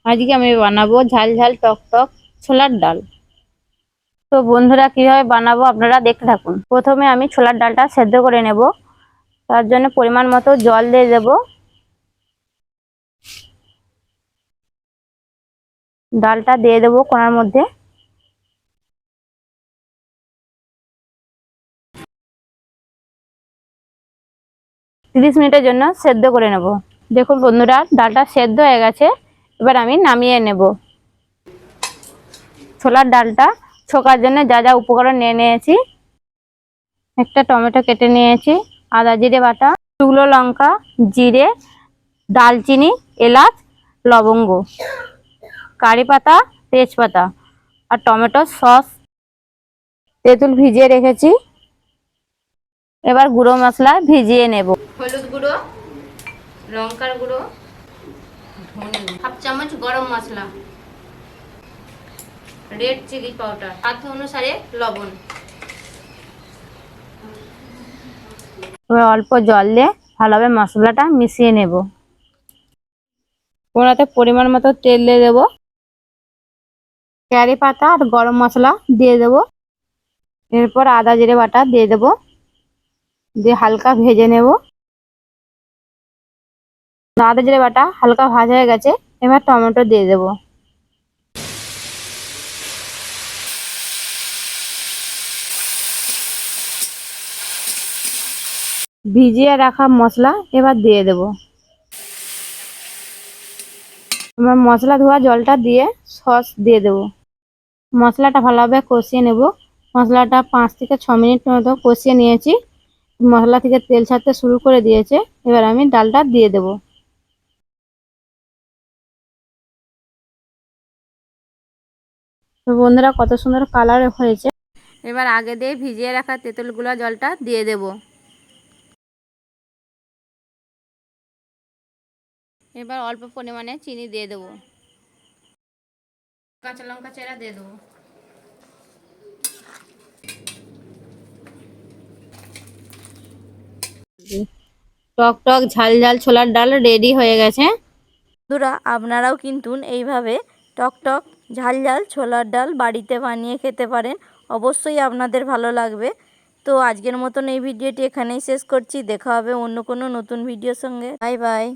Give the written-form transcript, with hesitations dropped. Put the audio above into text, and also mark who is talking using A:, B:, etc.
A: আজকে আমি বানাবো ঝাল ঝাল টক টক ছোলার ডাল। তো বন্ধুরা কিভাবে বানাবো আপনারা দেখতে থাকুন। প্রথমে আমি ছোলার ডালটা সেদ্ধ করে নেব। তার জন্য পরিমাণ মতো জল দিয়ে দেব। ডালটা দিয়ে দেব কোনার মধ্যে। তিরিশ মিনিটের জন্য সেদ্ধ করে নেব। দেখুন বন্ধুরা ডালটা সেদ্ধ হয়ে গেছে। এবার আমি নামিয়ে নেব। ছোলার ডালটা ছোকার জন্য যা যা উপকরণ নিয়ে নিয়েছি, একটা টমেটো কেটে নিয়েছি, আদা জিরে বাটা, শুকনো লঙ্কা, জিরে, দালচিনি, এলাচ, লবঙ্গ, কারি পাতা, তেজপাতা আর টমেটো সস, তেঁতুল ভিজিয়ে রেখেছি। এবার গুঁড়ো মশলা ভিজিয়ে নেব। হলুদ গুঁড়ো, লঙ্কার গুঁড়ো, হাফ চামচ গরম মশলা, রেড চিলি পাউডার, স্বাদ অনুসারে লবণ। এবার অল্প জল দিয়ে ভালোভাবে মশলাটা মিশিয়ে নেব। ওনাতে পরিমাণ মতো তেল দিয়ে দেবো। কারি পাতা আর গরম মশলা দিয়ে দেবো। এরপর আদা জিরে বাটা দিয়ে দেবো, দিয়ে হালকা ভেজে নেব। আদা জিরে বাটা হালকা ভাজা হয়ে গেছে। এবার টমেটো দিয়ে দেবো। ভিজিয়ে রাখা মশলা এবার দিয়ে দেব। এবার মশলা ধোয়া জলটা দিয়ে সস দিয়ে দেব। মশলাটা ভালোভাবে কষিয়ে নেব। মশলাটা 5 থেকে 6 মিনিট মতো কষিয়ে নিয়েছি। মশলা থেকে তেল ছাড়তে শুরু করে দিয়েছে। এবার আমি ডালটা দিয়ে দেব। তো বন্ধুরা কত সুন্দর কালার হয়েছে। এবার আগে দিয়ে ভিজিয়ে রাখা তেঁতুলগুলো জলটা দিয়ে দেব। এবার অল্প পরিমাণে চিনি দিয়ে দেবো। কাঁচা লঙ্কা চেরা দিয়ে দেবো। টক টক ঝাল ঝাল ছোলার ডাল রেডি হয়ে গেছে।
B: বন্ধুরা আপনারাও কিন্তু এইভাবে টক টক ঝাল ঝাল ছোলার ডাল বাড়িতে বানিয়ে খেতে পারেন। অবশ্যই আপনাদের ভালো লাগবে। তো আজকের মতন এই ভিডিওটি এখানেই শেষ করছি। দেখা হবে অন্য কোনো নতুন ভিডিওর সঙ্গে। Bye bye.